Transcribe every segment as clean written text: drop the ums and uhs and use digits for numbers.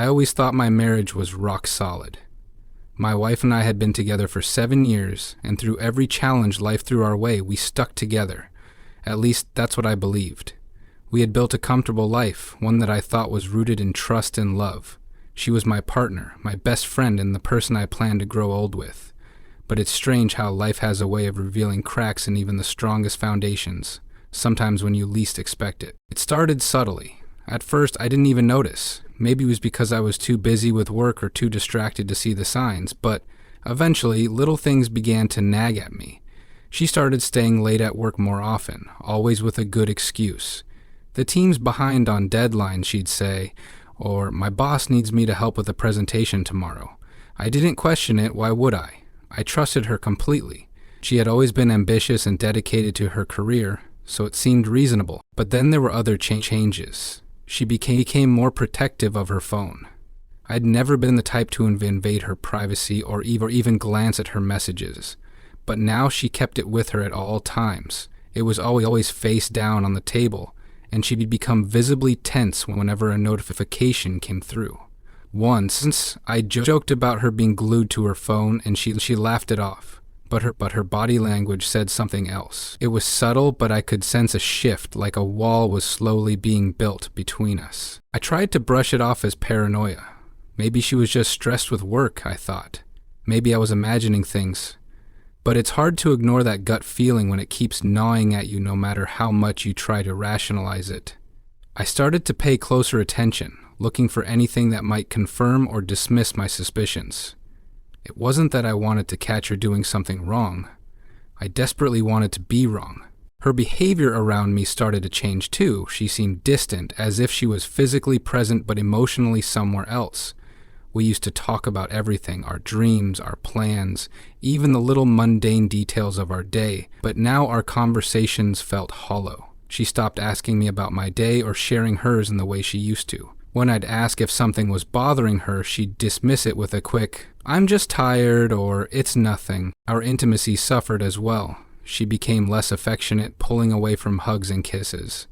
I always thought my marriage was rock solid. My wife and I had been together for 7 years, and through every challenge life threw our way, we stuck together. At least, that's what I believed. We had built a comfortable life, one that I thought was rooted in trust and love. She was my partner, my best friend, and the person I planned to grow old with. But it's strange how life has a way of revealing cracks in even the strongest foundations, sometimes when you least expect it. It started subtly. At first, I didn't even notice. Maybe it was because I was too busy with work or too distracted to see the signs, but eventually, little things began to nag at me. She started staying late at work more often, always with a good excuse. The team's behind on deadlines, she'd say, or my boss needs me to help with a presentation tomorrow. I didn't question it, why would I? I trusted her completely. She had always been ambitious and dedicated to her career, so it seemed reasonable. But then there were other changes. She became more protective of her phone. I'd never been the type to invade her privacy or even glance at her messages. But now she kept it with her at all times. It was always face down on the table, and she'd become visibly tense whenever a notification came through. Once, I joked about her being glued to her phone, and she laughed it off. But her body language said something else. It was subtle, but I could sense a shift, like a wall was slowly being built between us. I tried to brush it off as paranoia. Maybe she was just stressed with work, I thought. Maybe I was imagining things. But it's hard to ignore that gut feeling when it keeps gnawing at you no matter how much you try to rationalize it. I started to pay closer attention, looking for anything that might confirm or dismiss my suspicions. It wasn't that I wanted to catch her doing something wrong. I desperately wanted to be wrong. Her behavior around me started to change too. She seemed distant, as if she was physically present but emotionally somewhere else. We used to talk about everything, our dreams, our plans, even the little mundane details of our day, but now our conversations felt hollow. She stopped asking me about my day or sharing hers in the way she used to. When I'd ask if something was bothering her, she'd dismiss it with a quick, "I'm just tired," or "It's nothing." Our intimacy suffered as well. She became less affectionate, pulling away from hugs and kisses.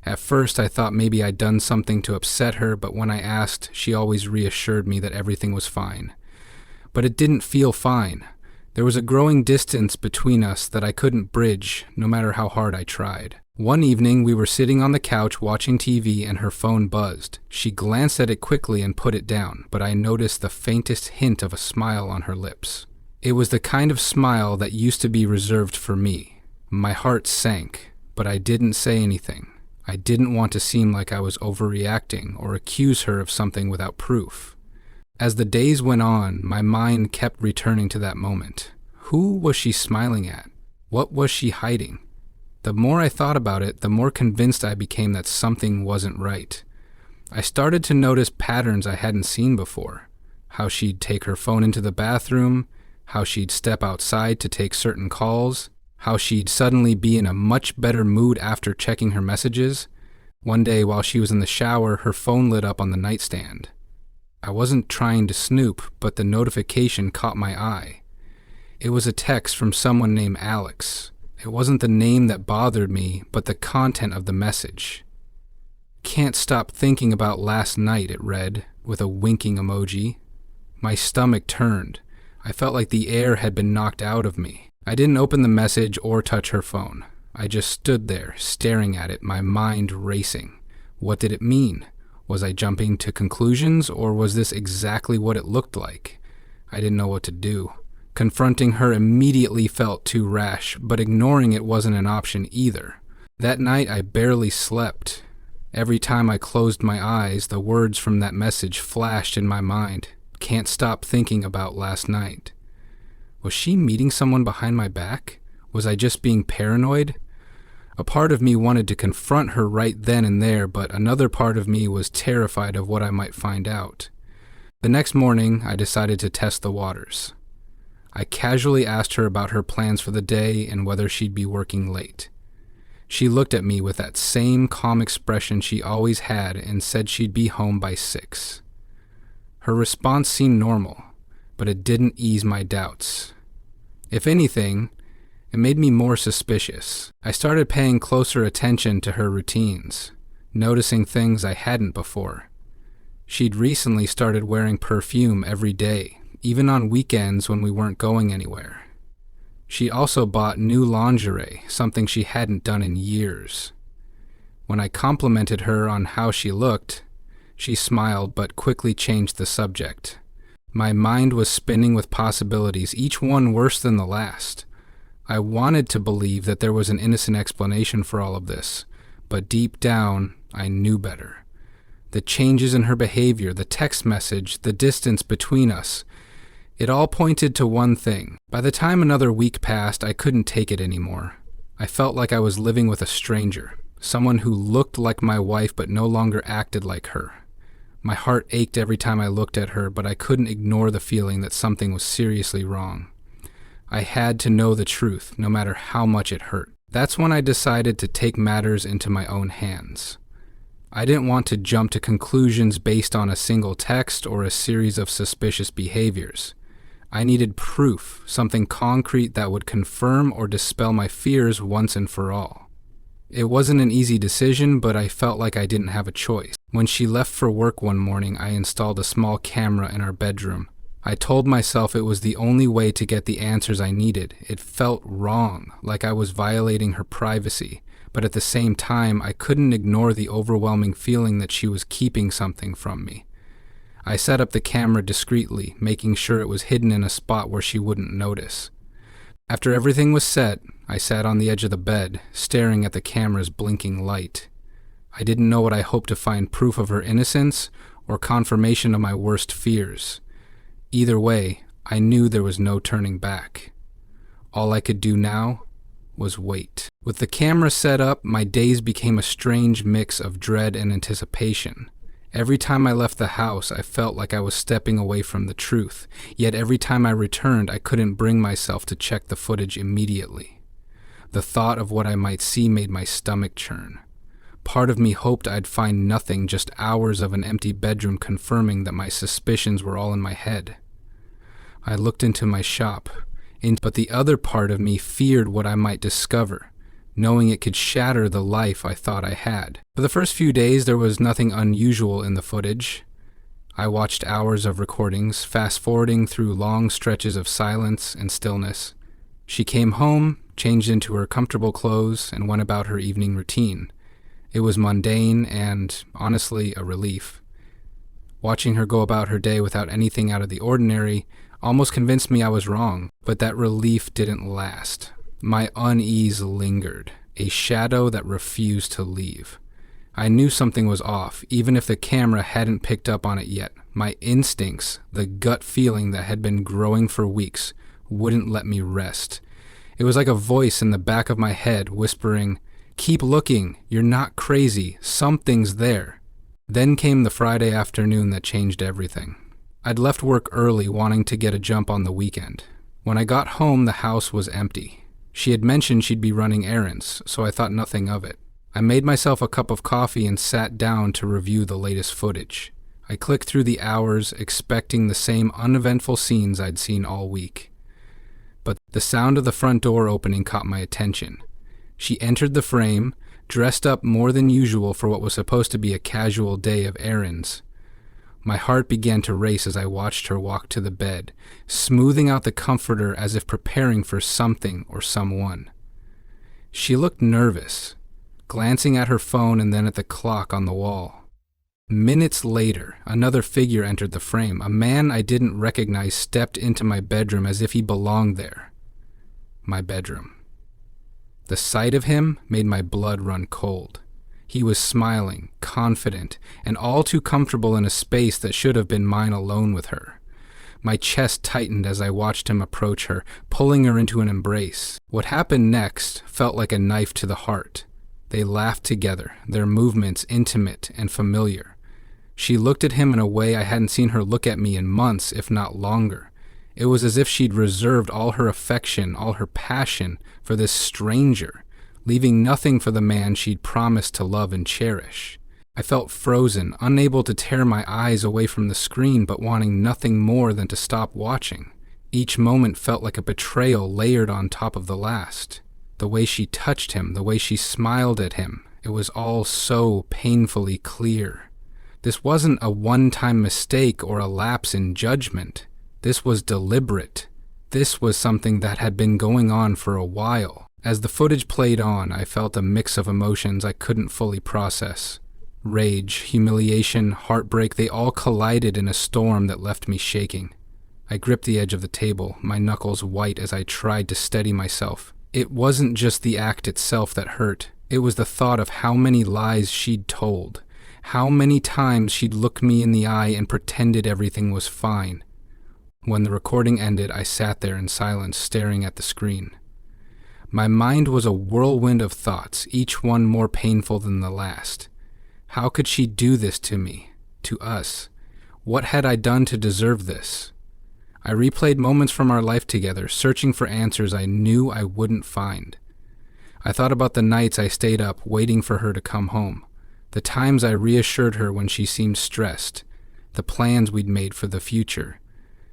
At first, I thought maybe I'd done something to upset her, but when I asked, she always reassured me that everything was fine. But it didn't feel fine. There was a growing distance between us that I couldn't bridge, no matter how hard I tried. One evening, we were sitting on the couch watching TV and her phone buzzed. She glanced at it quickly and put it down, but I noticed the faintest hint of a smile on her lips. It was the kind of smile that used to be reserved for me. My heart sank, but I didn't say anything. I didn't want to seem like I was overreacting or accuse her of something without proof. As the days went on, my mind kept returning to that moment. Who was she smiling at? What was she hiding? The more I thought about it, the more convinced I became that something wasn't right. I started to notice patterns I hadn't seen before. How she'd take her phone into the bathroom, how she'd step outside to take certain calls, how she'd suddenly be in a much better mood after checking her messages. One day while she was in the shower, her phone lit up on the nightstand. I wasn't trying to snoop, but the notification caught my eye. It was a text from someone named Alex. It wasn't the name that bothered me, but the content of the message. "Can't stop thinking about last night," it read, with a winking emoji. My stomach turned. I felt like the air had been knocked out of me. I didn't open the message or touch her phone. I just stood there, staring at it, my mind racing. What did it mean? Was I jumping to conclusions, or was this exactly what it looked like? I didn't know what to do. Confronting her immediately felt too rash, but ignoring it wasn't an option either. That night, I barely slept. Every time I closed my eyes, the words from that message flashed in my mind. Can't stop thinking about last night. Was she meeting someone behind my back? Was I just being paranoid? A part of me wanted to confront her right then and there, but another part of me was terrified of what I might find out. The next morning, I decided to test the waters. I casually asked her about her plans for the day and whether she'd be working late. She looked at me with that same calm expression she always had and said she'd be home by 6. Her response seemed normal, but it didn't ease my doubts. If anything, it made me more suspicious. I started paying closer attention to her routines, noticing things I hadn't before. She'd recently started wearing perfume every day, even on weekends when we weren't going anywhere. She also bought new lingerie, something she hadn't done in years. When I complimented her on how she looked, she smiled but quickly changed the subject. My mind was spinning with possibilities, each one worse than the last. I wanted to believe that there was an innocent explanation for all of this, but deep down, I knew better. The changes in her behavior, the text message, the distance between us, it all pointed to one thing. By the time another week passed, I couldn't take it anymore. I felt like I was living with a stranger, someone who looked like my wife but no longer acted like her. My heart ached every time I looked at her, but I couldn't ignore the feeling that something was seriously wrong. I had to know the truth, no matter how much it hurt. That's when I decided to take matters into my own hands. I didn't want to jump to conclusions based on a single text or a series of suspicious behaviors. I needed proof, something concrete that would confirm or dispel my fears once and for all. It wasn't an easy decision, but I felt like I didn't have a choice. When she left for work one morning, I installed a small camera in our bedroom. I told myself it was the only way to get the answers I needed. It felt wrong, like I was violating her privacy, but at the same time, I couldn't ignore the overwhelming feeling that she was keeping something from me. I set up the camera discreetly, making sure it was hidden in a spot where she wouldn't notice. After everything was set, I sat on the edge of the bed, staring at the camera's blinking light. I didn't know what I hoped to find, proof of her innocence or confirmation of my worst fears. Either way, I knew there was no turning back. All I could do now was wait. With the camera set up, my days became a strange mix of dread and anticipation. Every time I left the house, I felt like I was stepping away from the truth, yet every time I returned, I couldn't bring myself to check the footage immediately. The thought of what I might see made my stomach churn. Part of me hoped I'd find nothing, just hours of an empty bedroom confirming that my suspicions were all in my head. I looked into my shop, but the other part of me feared what I might discover, knowing it could shatter the life I thought I had. For the first few days, there was nothing unusual in the footage. I watched hours of recordings, fast-forwarding through long stretches of silence and stillness. She came home, changed into her comfortable clothes, and went about her evening routine. It was mundane and, honestly, a relief. Watching her go about her day without anything out of the ordinary almost convinced me I was wrong, but that relief didn't last. My unease lingered, a shadow that refused to leave. I knew something was off, even if the camera hadn't picked up on it yet. My instincts, the gut feeling that had been growing for weeks, wouldn't let me rest. It was like a voice in the back of my head whispering, "Keep looking, you're not crazy, something's there." Then came the Friday afternoon that changed everything. I'd left work early, wanting to get a jump on the weekend. When I got home, the house was empty. She had mentioned she'd be running errands, so I thought nothing of it. I made myself a cup of coffee and sat down to review the latest footage. I clicked through the hours, expecting the same uneventful scenes I'd seen all week. But the sound of the front door opening caught my attention. She entered the frame, dressed up more than usual for what was supposed to be a casual day of errands. My heart began to race as I watched her walk to the bed, smoothing out the comforter as if preparing for something or someone. She looked nervous, glancing at her phone and then at the clock on the wall. Minutes later, another figure entered the frame. A man I didn't recognize stepped into my bedroom as if he belonged there. My bedroom. The sight of him made my blood run cold. He was smiling, confident, and all too comfortable in a space that should have been mine alone with her. My chest tightened as I watched him approach her, pulling her into an embrace. What happened next felt like a knife to the heart. They laughed together, their movements intimate and familiar. She looked at him in a way I hadn't seen her look at me in months, if not longer. It was as if she'd reserved all her affection, all her passion for this stranger, leaving nothing for the man she'd promised to love and cherish. I felt frozen, unable to tear my eyes away from the screen, but wanting nothing more than to stop watching. Each moment felt like a betrayal layered on top of the last. The way she touched him, the way she smiled at him, it was all so painfully clear. This wasn't a one-time mistake or a lapse in judgment. This was deliberate. This was something that had been going on for a while. As the footage played on, I felt a mix of emotions I couldn't fully process. Rage, humiliation, heartbreak, they all collided in a storm that left me shaking. I gripped the edge of the table, my knuckles white as I tried to steady myself. It wasn't just the act itself that hurt. It was the thought of how many lies she'd told. How many times she'd looked me in the eye and pretended everything was fine. When the recording ended, I sat there in silence, staring at the screen. My mind was a whirlwind of thoughts, each one more painful than the last. How could she do this to me, to us? What had I done to deserve this? I replayed moments from our life together, searching for answers I knew I wouldn't find. I thought about the nights I stayed up waiting for her to come home, the times I reassured her when she seemed stressed, the plans we'd made for the future.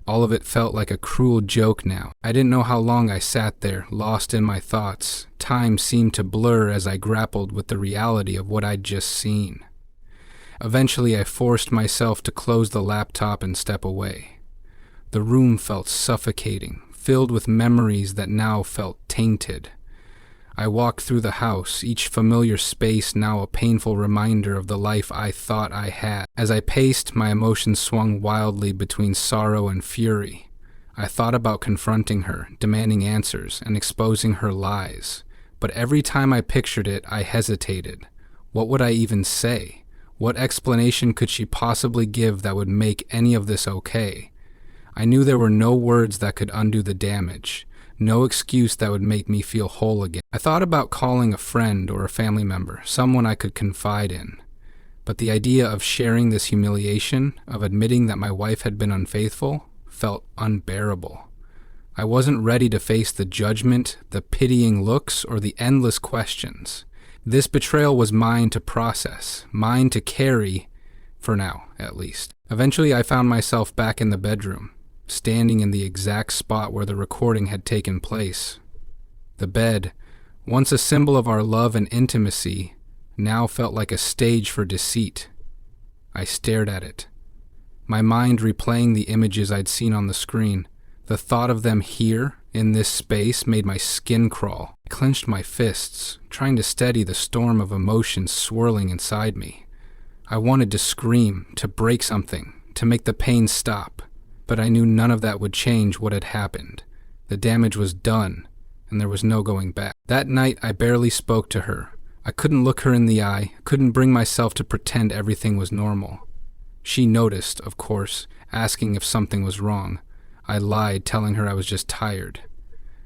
All of it felt like a cruel joke now. I didn't know how long I sat there, lost in my thoughts. Time seemed to blur as I grappled with the reality of what I'd just seen. Eventually, I forced myself to close the laptop and step away. The room felt suffocating, filled with memories that now felt tainted. I walked through the house, each familiar space now a painful reminder of the life I thought I had. As I paced, my emotions swung wildly between sorrow and fury. I thought about confronting her, demanding answers, and exposing her lies. But every time I pictured it, I hesitated. What would I even say? What explanation could she possibly give that would make any of this okay? I knew there were no words that could undo the damage. No excuse that would make me feel whole again. I thought about calling a friend or a family member, someone I could confide in. But the idea of sharing this humiliation, of admitting that my wife had been unfaithful, felt unbearable. I wasn't ready to face the judgment, the pitying looks, or the endless questions. This betrayal was mine to process, mine to carry, for now, at least. Eventually, I found myself back in the bedroom, standing in the exact spot where the recording had taken place. The bed, once a symbol of our love and intimacy, now felt like a stage for deceit. I stared at it, my mind replaying the images I'd seen on the screen. The thought of them here, in this space, made my skin crawl. I clenched my fists, trying to steady the storm of emotions swirling inside me. I wanted to scream, to break something, to make the pain stop. But I knew none of that would change what had happened. The damage was done, and there was no going back. That night, I barely spoke to her. I couldn't look her in the eye, couldn't bring myself to pretend everything was normal. She noticed, of course, asking if something was wrong. I lied, telling her I was just tired.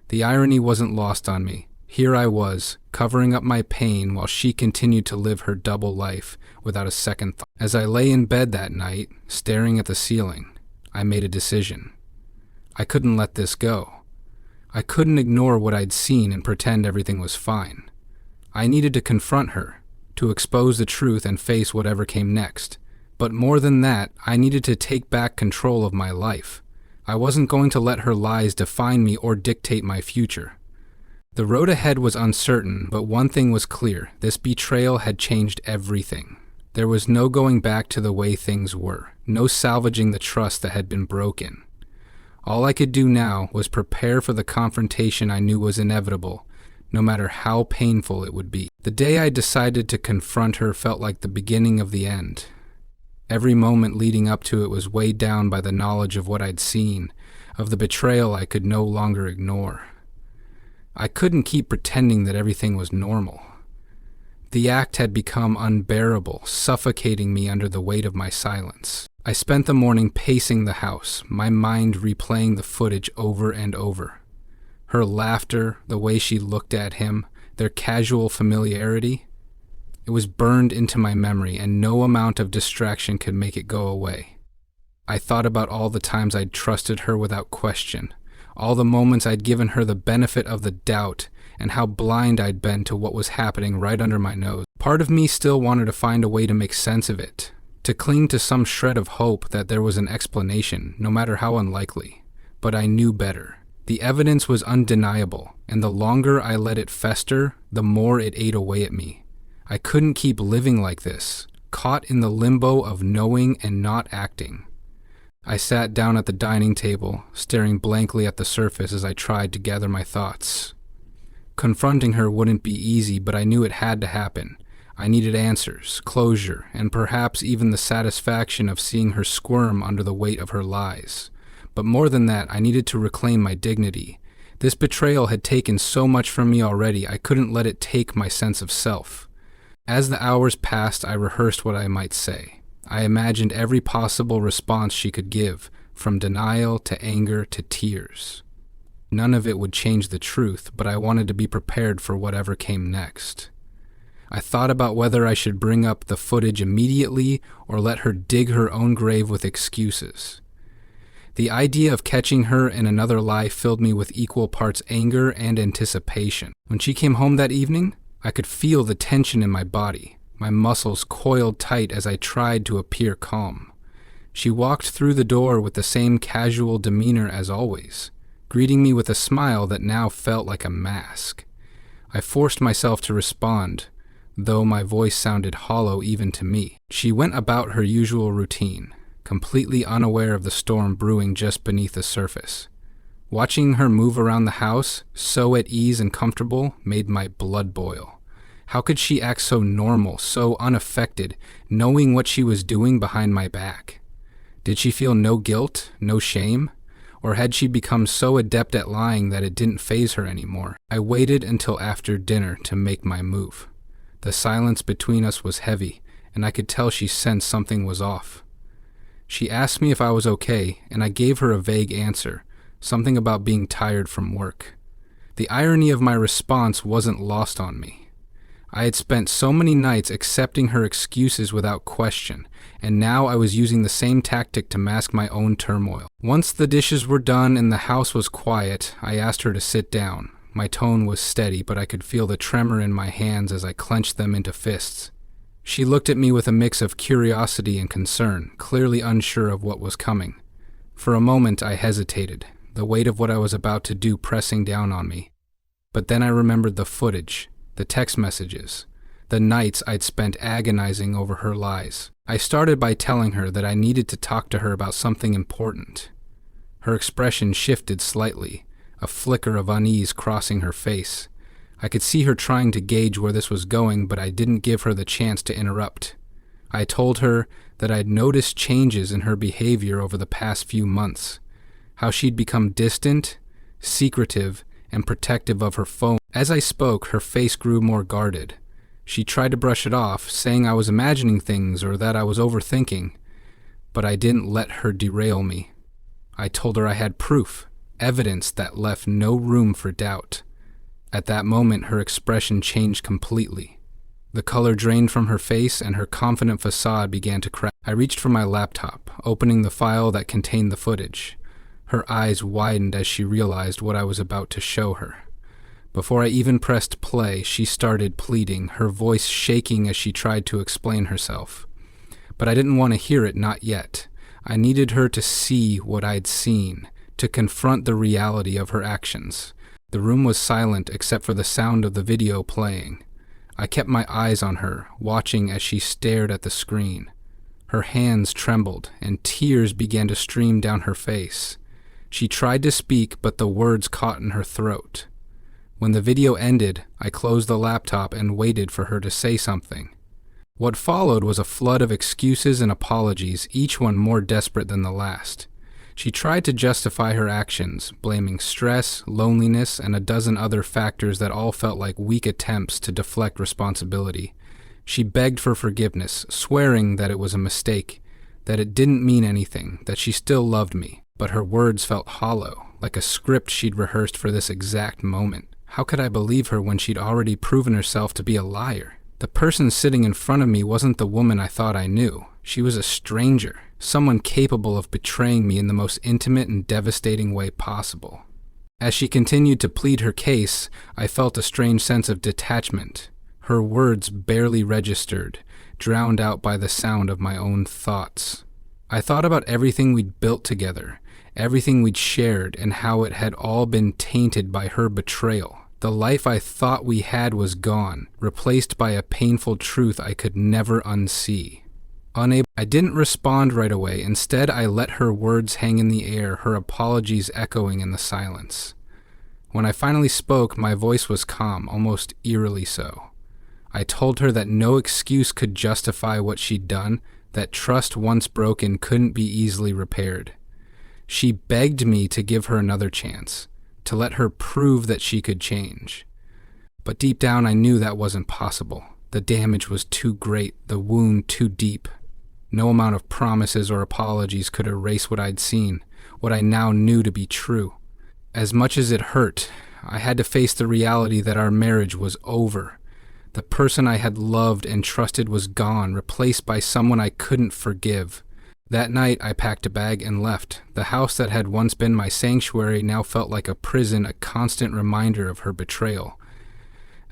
The irony wasn't lost on me. Here I was, covering up my pain while she continued to live her double life without a second thought. As I lay in bed that night, staring at the ceiling, I made a decision. I couldn't let this go. I couldn't ignore what I'd seen and pretend everything was fine. I needed to confront her, to expose the truth and face whatever came next. But more than that, I needed to take back control of my life. I wasn't going to let her lies define me or dictate my future. The road ahead was uncertain, but one thing was clear: this betrayal had changed everything. There was no going back to the way things were, no salvaging the trust that had been broken. All I could do now was prepare for the confrontation I knew was inevitable, no matter how painful it would be. The day I decided to confront her felt like the beginning of the end. Every moment leading up to it was weighed down by the knowledge of what I'd seen, of the betrayal I could no longer ignore. I couldn't keep pretending that everything was normal. The act had become unbearable, suffocating me under the weight of my silence. I spent the morning pacing the house, my mind replaying the footage over and over. Her laughter, the way she looked at him, their casual familiarity. It was burned into my memory, and no amount of distraction could make it go away. I thought about all the times I'd trusted her without question, all the moments I'd given her the benefit of the doubt, and how blind I'd been to what was happening right under my nose. Part of me still wanted to find a way to make sense of it, to cling to some shred of hope that there was an explanation, no matter how unlikely. But I knew better. The evidence was undeniable, and the longer I let it fester, the more it ate away at me. I couldn't keep living like this, caught in the limbo of knowing and not acting. I sat down at the dining table, staring blankly at the surface as I tried to gather my thoughts. Confronting her wouldn't be easy, but I knew it had to happen. I needed answers, closure, and perhaps even the satisfaction of seeing her squirm under the weight of her lies. But more than that, I needed to reclaim my dignity. This betrayal had taken so much from me already, I couldn't let it take my sense of self. As the hours passed, I rehearsed what I might say. I imagined every possible response she could give, from denial to anger to tears. None of it would change the truth, but I wanted to be prepared for whatever came next. I thought about whether I should bring up the footage immediately or let her dig her own grave with excuses. The idea of catching her in another lie filled me with equal parts anger and anticipation. When she came home that evening, I could feel the tension in my body. My muscles coiled tight as I tried to appear calm. She walked through the door with the same casual demeanor as always, greeting me with a smile that now felt like a mask. I forced myself to respond, though my voice sounded hollow even to me. She went about her usual routine, completely unaware of the storm brewing just beneath the surface. Watching her move around the house, so at ease and comfortable, made my blood boil. How could she act so normal, so unaffected, knowing what she was doing behind my back? Did she feel no guilt, no shame? Or had she become so adept at lying that it didn't faze her anymore? I waited until after dinner to make my move. The silence between us was heavy, and I could tell she sensed something was off. She asked me if I was okay, and I gave her a vague answer, something about being tired from work. The irony of my response wasn't lost on me. I had spent so many nights accepting her excuses without question, and now I was using the same tactic to mask my own turmoil. Once the dishes were done and the house was quiet, I asked her to sit down. My tone was steady, but I could feel the tremor in my hands as I clenched them into fists. She looked at me with a mix of curiosity and concern, clearly unsure of what was coming. For a moment I hesitated, the weight of what I was about to do pressing down on me. But then I remembered the footage. The text messages, the nights I'd spent agonizing over her lies. I started by telling her that I needed to talk to her about something important. Her expression shifted slightly, a flicker of unease crossing her face. I could see her trying to gauge where this was going, but I didn't give her the chance to interrupt. I told her that I'd noticed changes in her behavior over the past few months, how she'd become distant, secretive, and protective of her phone. As I spoke, her face grew more guarded. She tried to brush it off, saying I was imagining things or that I was overthinking, but I didn't let her derail me. I told her I had proof, evidence that left no room for doubt. At that moment, her expression changed completely. The color drained from her face and her confident facade began to crack. I reached for my laptop, opening the file that contained the footage. Her eyes widened as she realized what I was about to show her. Before I even pressed play, she started pleading, her voice shaking as she tried to explain herself. But I didn't want to hear it, not yet. I needed her to see what I'd seen, to confront the reality of her actions. The room was silent except for the sound of the video playing. I kept my eyes on her, watching as she stared at the screen. Her hands trembled, and tears began to stream down her face. She tried to speak, but the words caught in her throat. When the video ended, I closed the laptop and waited for her to say something. What followed was a flood of excuses and apologies, each one more desperate than the last. She tried to justify her actions, blaming stress, loneliness, and a dozen other factors that all felt like weak attempts to deflect responsibility. She begged for forgiveness, swearing that it was a mistake, that it didn't mean anything, that she still loved me. But her words felt hollow, like a script she'd rehearsed for this exact moment. How could I believe her when she'd already proven herself to be a liar? The person sitting in front of me wasn't the woman I thought I knew. She was a stranger, someone capable of betraying me in the most intimate and devastating way possible. As she continued to plead her case, I felt a strange sense of detachment. Her words barely registered, drowned out by the sound of my own thoughts. I thought about everything we'd built together, everything we'd shared, and how it had all been tainted by her betrayal. The life I thought we had was gone, replaced by a painful truth I could never unsee. Unable, I didn't respond right away. Instead, I let her words hang in the air, her apologies echoing in the silence. When I finally spoke, my voice was calm, almost eerily so. I told her that no excuse could justify what she'd done, that trust once broken couldn't be easily repaired. She begged me to give her another chance, to let her prove that she could change. But deep down, I knew that wasn't possible. The damage was too great, the wound too deep. No amount of promises or apologies could erase what I'd seen, what I now knew to be true. As much as it hurt, I had to face the reality that our marriage was over. The person I had loved and trusted was gone, replaced by someone I couldn't forgive. That night, I packed a bag and left. The house that had once been my sanctuary now felt like a prison, a constant reminder of her betrayal.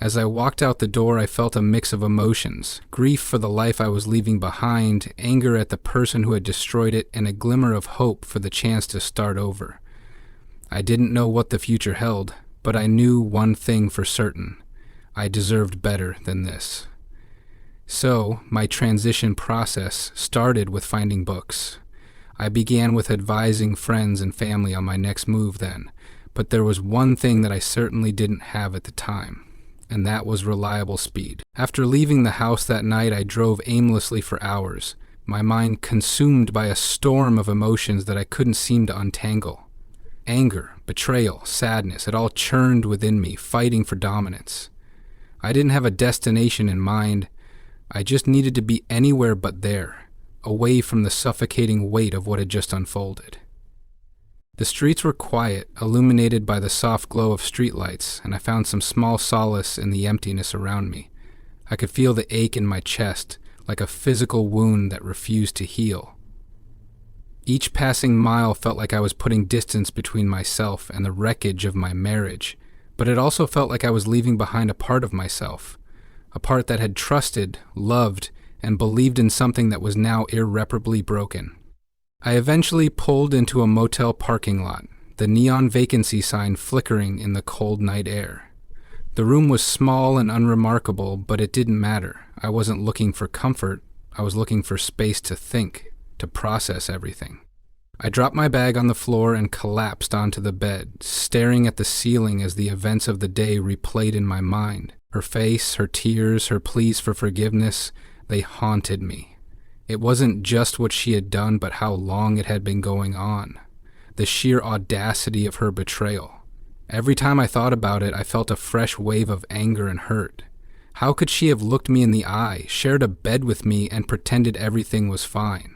As I walked out the door, I felt a mix of emotions: grief for the life I was leaving behind, anger at the person who had destroyed it, and a glimmer of hope for the chance to start over. I didn't know what the future held, but I knew one thing for certain: I deserved better than this. So, my transition process started with finding books. I began with advising friends and family on my next move then, but there was one thing that I certainly didn't have at the time, and that was reliable speed. After leaving the house that night, I drove aimlessly for hours, my mind consumed by a storm of emotions that I couldn't seem to untangle. Anger, betrayal, sadness, it all churned within me, fighting for dominance. I didn't have a destination in mind. I just needed to be anywhere but there, away from the suffocating weight of what had just unfolded. The streets were quiet, illuminated by the soft glow of streetlights, and I found some small solace in the emptiness around me. I could feel the ache in my chest, like a physical wound that refused to heal. Each passing mile felt like I was putting distance between myself and the wreckage of my marriage, but it also felt like I was leaving behind a part of myself, a part that had trusted, loved, and believed in something that was now irreparably broken. I eventually pulled into a motel parking lot, the neon vacancy sign flickering in the cold night air. The room was small and unremarkable, but it didn't matter. I wasn't looking for comfort. I was looking for space to think, to process everything. I dropped my bag on the floor and collapsed onto the bed, staring at the ceiling as the events of the day replayed in my mind. Her face, her tears, her pleas for forgiveness, they haunted me. It wasn't just what she had done, but how long it had been going on. The sheer audacity of her betrayal. Every time I thought about it, I felt a fresh wave of anger and hurt. How could she have looked me in the eye, shared a bed with me, and pretended everything was fine?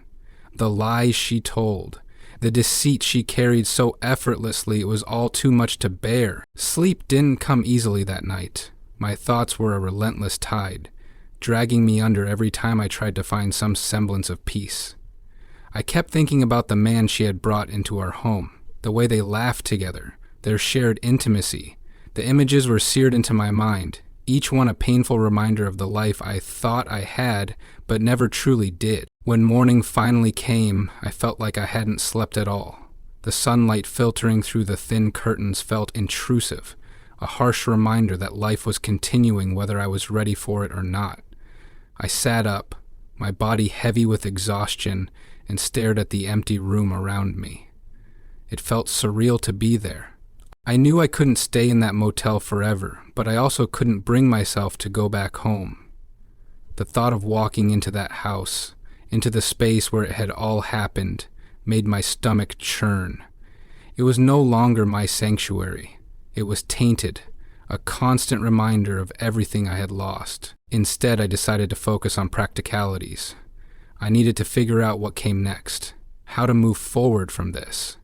The lies she told, the deceit she carried so effortlessly it was all too much to bear. Sleep didn't come easily that night. My thoughts were a relentless tide, dragging me under every time I tried to find some semblance of peace. I kept thinking about the man she had brought into our home, the way they laughed together, their shared intimacy. The images were seared into my mind, each one a painful reminder of the life I thought I had, but never truly did. When morning finally came, I felt like I hadn't slept at all. The sunlight filtering through the thin curtains felt intrusive, a harsh reminder that life was continuing whether I was ready for it or not. I sat up, my body heavy with exhaustion, and stared at the empty room around me. It felt surreal to be there. I knew I couldn't stay in that motel forever, but I also couldn't bring myself to go back home. The thought of walking into that house, into the space where it had all happened, made my stomach churn. It was no longer my sanctuary. It was tainted, a constant reminder of everything I had lost. Instead, I decided to focus on practicalities. I needed to figure out what came next, how to move forward from this.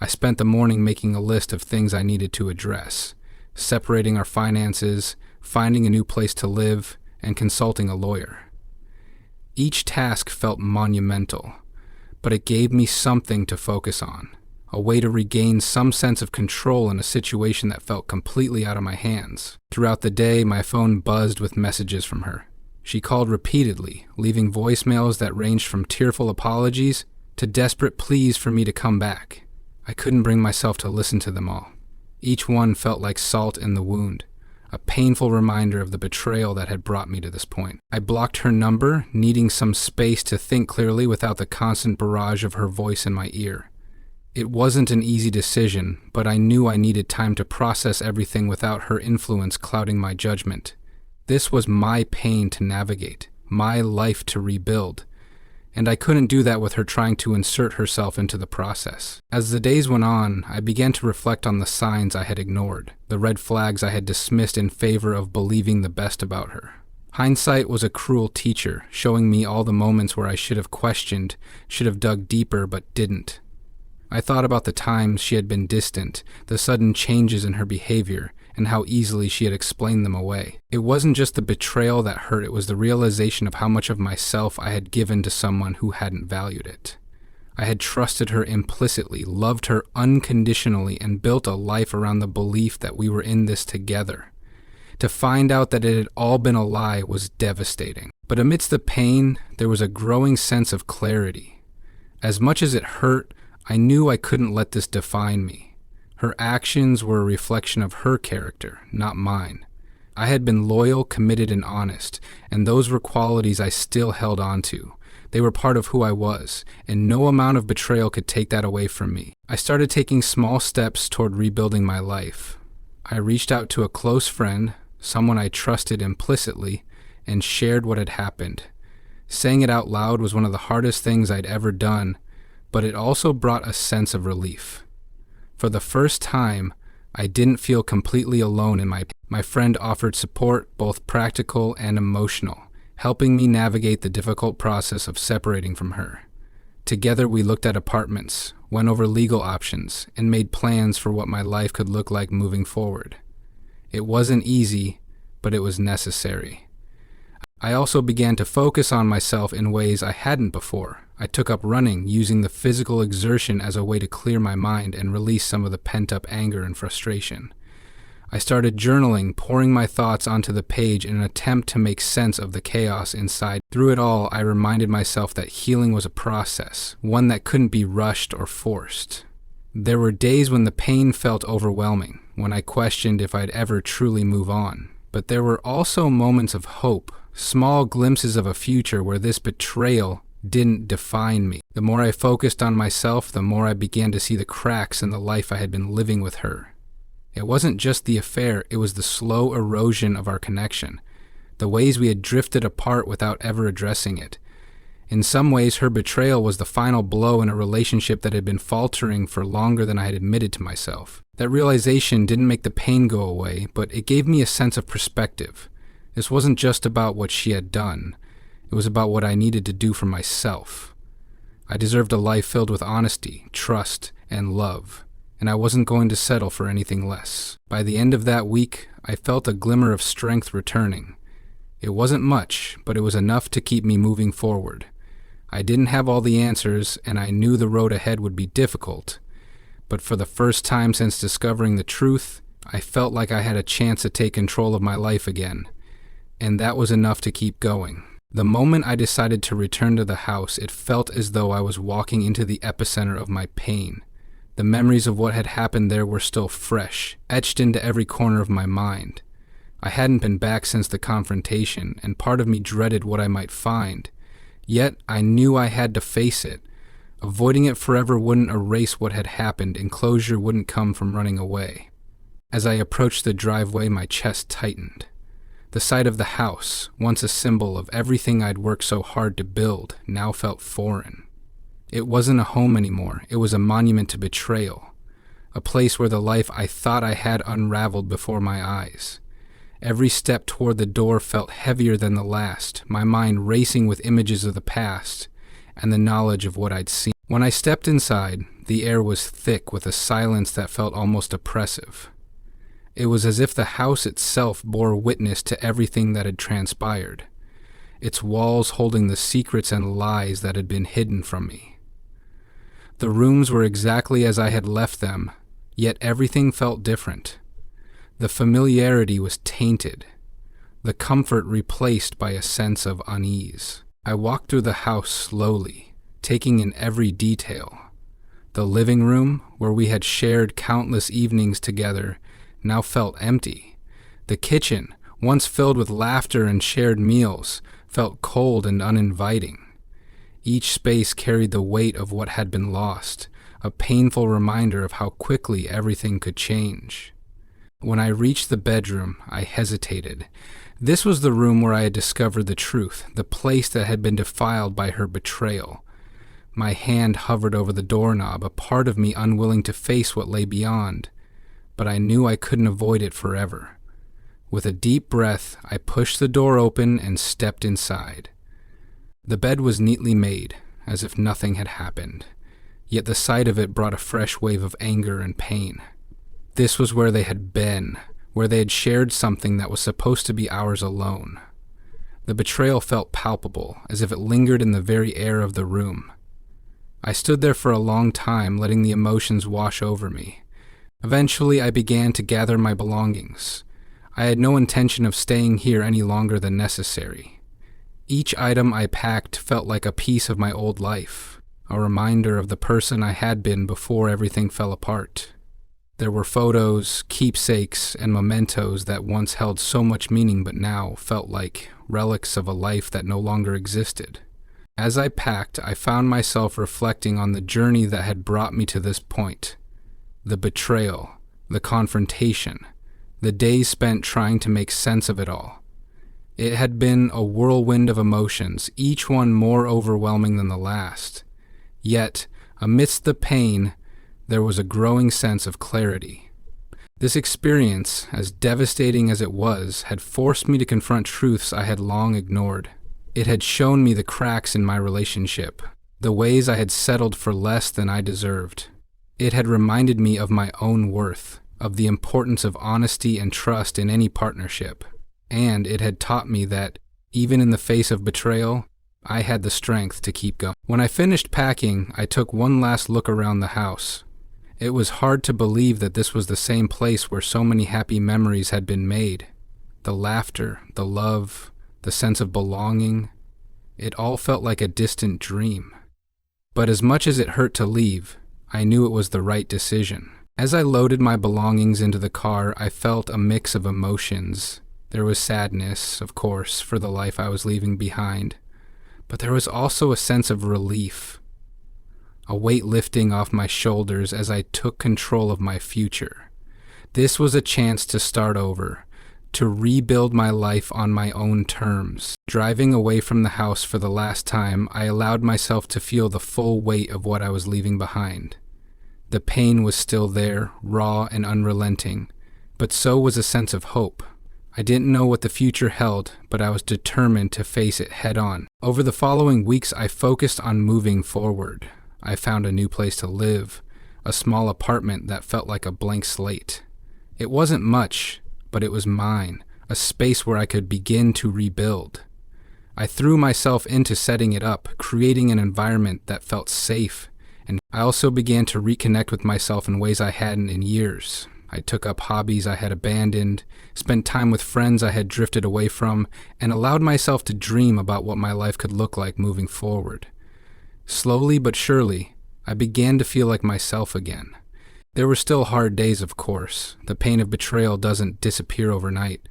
I spent the morning making a list of things I needed to address, separating our finances, finding a new place to live, and consulting a lawyer. Each task felt monumental, but it gave me something to focus on, a way to regain some sense of control in a situation that felt completely out of my hands. Throughout the day, my phone buzzed with messages from her. She called repeatedly, leaving voicemails that ranged from tearful apologies to desperate pleas for me to come back. I couldn't bring myself to listen to them all. Each one felt like salt in the wound, a painful reminder of the betrayal that had brought me to this point. I blocked her number, needing some space to think clearly without the constant barrage of her voice in my ear. It wasn't an easy decision, but I knew I needed time to process everything without her influence clouding my judgment. This was my pain to navigate, my life to rebuild, and I couldn't do that with her trying to insert herself into the process. As the days went on, I began to reflect on the signs I had ignored, the red flags I had dismissed in favor of believing the best about her. Hindsight was a cruel teacher, showing me all the moments where I should have questioned, should have dug deeper, but didn't. I thought about the times she had been distant, the sudden changes in her behavior, and how easily she had explained them away. It wasn't just the betrayal that hurt, it was the realization of how much of myself I had given to someone who hadn't valued it. I had trusted her implicitly, loved her unconditionally, and built a life around the belief that we were in this together. To find out that it had all been a lie was devastating. But amidst the pain, there was a growing sense of clarity. As much as it hurt, I knew I couldn't let this define me. Her actions were a reflection of her character, not mine. I had been loyal, committed, and honest, and those were qualities I still held on to. They were part of who I was, and no amount of betrayal could take that away from me. I started taking small steps toward rebuilding my life. I reached out to a close friend, someone I trusted implicitly, and shared what had happened. Saying it out loud was one of the hardest things I'd ever done, but it also brought a sense of relief. For the first time, I didn't feel completely alone in my friend offered support, both practical and emotional, helping me navigate the difficult process of separating from her. Together we looked at apartments, went over legal options, and made plans for what my life could look like moving forward. It wasn't easy, but it was necessary. I also began to focus on myself in ways I hadn't before. I took up running, using the physical exertion as a way to clear my mind and release some of the pent-up anger and frustration. I started journaling, pouring my thoughts onto the page in an attempt to make sense of the chaos inside. Through it all, I reminded myself that healing was a process, one that couldn't be rushed or forced. There were days when the pain felt overwhelming, when I questioned if I'd ever truly move on. But there were also moments of hope, small glimpses of a future where this betrayal didn't define me. The more I focused on myself, the more I began to see the cracks in the life I had been living with her. It wasn't just the affair, it was the slow erosion of our connection, the ways we had drifted apart without ever addressing it. In some ways, her betrayal was the final blow in a relationship that had been faltering for longer than I had admitted to myself. That realization didn't make the pain go away, but it gave me a sense of perspective. This wasn't just about what she had done. It was about what I needed to do for myself. I deserved a life filled with honesty, trust, and love, and I wasn't going to settle for anything less. By the end of that week, I felt a glimmer of strength returning. It wasn't much, but it was enough to keep me moving forward. I didn't have all the answers, and I knew the road ahead would be difficult. But for the first time since discovering the truth, I felt like I had a chance to take control of my life again. And that was enough to keep going. The moment I decided to return to the house, it felt as though I was walking into the epicenter of my pain. The memories of what had happened there were still fresh, etched into every corner of my mind. I hadn't been back since the confrontation, and part of me dreaded what I might find. Yet I knew I had to face it. Avoiding it forever wouldn't erase what had happened, and closure wouldn't come from running away. As I approached the driveway, my chest tightened. The sight of the house, once a symbol of everything I'd worked so hard to build, now felt foreign. It wasn't a home anymore, it was a monument to betrayal. A place where the life I thought I had unraveled before my eyes. Every step toward the door felt heavier than the last, my mind racing with images of the past and the knowledge of what I'd seen. When I stepped inside, the air was thick with a silence that felt almost oppressive. It was as if the house itself bore witness to everything that had transpired, its walls holding the secrets and lies that had been hidden from me. The rooms were exactly as I had left them, yet everything felt different. The familiarity was tainted, the comfort replaced by a sense of unease. I walked through the house slowly, taking in every detail. The living room, where we had shared countless evenings together, now felt empty. The kitchen, once filled with laughter and shared meals, felt cold and uninviting. Each space carried the weight of what had been lost, a painful reminder of how quickly everything could change. When I reached the bedroom, I hesitated. This was the room where I had discovered the truth, the place that had been defiled by her betrayal. My hand hovered over the doorknob, a part of me unwilling to face what lay beyond, but I knew I couldn't avoid it forever. With a deep breath, I pushed the door open and stepped inside. The bed was neatly made, as if nothing had happened, yet the sight of it brought a fresh wave of anger and pain. This was where they had been, where they had shared something that was supposed to be ours alone. The betrayal felt palpable, as if it lingered in the very air of the room. I stood there for a long time, letting the emotions wash over me. Eventually, I began to gather my belongings. I had no intention of staying here any longer than necessary. Each item I packed felt like a piece of my old life, a reminder of the person I had been before everything fell apart. There were photos, keepsakes, and mementos that once held so much meaning but now felt like relics of a life that no longer existed. As I packed, I found myself reflecting on the journey that had brought me to this point. The betrayal, the confrontation, the days spent trying to make sense of it all. It had been a whirlwind of emotions, each one more overwhelming than the last. Yet, amidst the pain, there was a growing sense of clarity. This experience, as devastating as it was, had forced me to confront truths I had long ignored. It had shown me the cracks in my relationship, the ways I had settled for less than I deserved. It had reminded me of my own worth, of the importance of honesty and trust in any partnership. And it had taught me that, even in the face of betrayal, I had the strength to keep going. When I finished packing, I took one last look around the house. It was hard to believe that this was the same place where so many happy memories had been made. The laughter, the love, the sense of belonging, it all felt like a distant dream. But as much as it hurt to leave, I knew it was the right decision. As I loaded my belongings into the car, I felt a mix of emotions. There was sadness, of course, for the life I was leaving behind, but there was also a sense of relief, a weight lifting off my shoulders as I took control of my future. This was a chance to start over, to rebuild my life on my own terms. Driving away from the house for the last time, I allowed myself to feel the full weight of what I was leaving behind. The pain was still there, raw and unrelenting, but so was a sense of hope. I didn't know what the future held, but I was determined to face it head on. Over the following weeks, I focused on moving forward. I found a new place to live, a small apartment that felt like a blank slate. It wasn't much, but it was mine, a space where I could begin to rebuild. I threw myself into setting it up, creating an environment that felt safe, and I also began to reconnect with myself in ways I hadn't in years. I took up hobbies I had abandoned, spent time with friends I had drifted away from, and allowed myself to dream about what my life could look like moving forward. Slowly but surely, I began to feel like myself again. There were still hard days, of course. The pain of betrayal doesn't disappear overnight.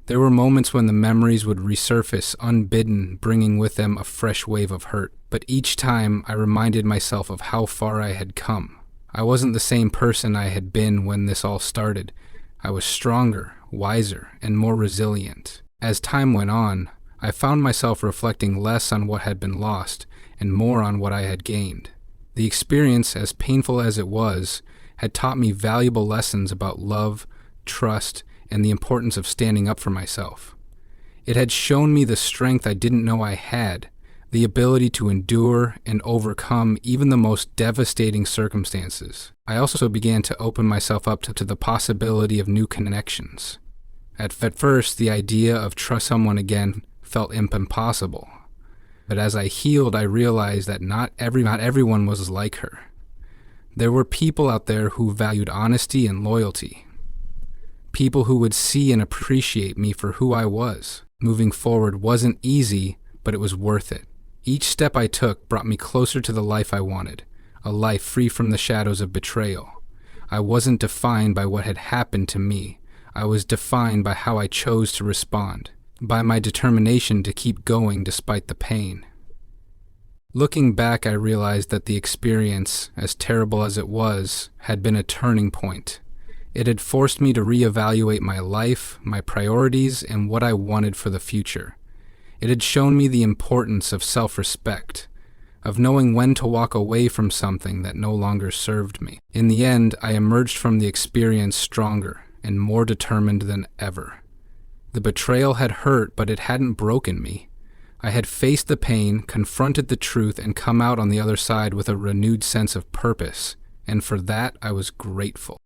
There were moments when the memories would resurface unbidden, bringing with them a fresh wave of hurt. But each time, I reminded myself of how far I had come. I wasn't the same person I had been when this all started. I was stronger, wiser, and more resilient. As time went on, I found myself reflecting less on what had been lost and more on what I had gained. The experience, as painful as it was, had taught me valuable lessons about love, trust, and the importance of standing up for myself. It had shown me the strength I didn't know I had, the ability to endure and overcome even the most devastating circumstances. I also began to open myself up to the possibility of new connections. At first, the idea of trust someone again felt impossible. But as I healed, I realized that not everyone was like her. There were people out there who valued honesty and loyalty. People who would see and appreciate me for who I was. Moving forward wasn't easy, but it was worth it. Each step I took brought me closer to the life I wanted, a life free from the shadows of betrayal. I wasn't defined by what had happened to me. I was defined by how I chose to respond, by my determination to keep going despite the pain. Looking back, I realized that the experience, as terrible as it was, had been a turning point. It had forced me to reevaluate my life, my priorities, and what I wanted for the future. It had shown me the importance of self-respect, of knowing when to walk away from something that no longer served me. In the end, I emerged from the experience stronger and more determined than ever. The betrayal had hurt, but it hadn't broken me. I had faced the pain, confronted the truth, and come out on the other side with a renewed sense of purpose, and for that I was grateful.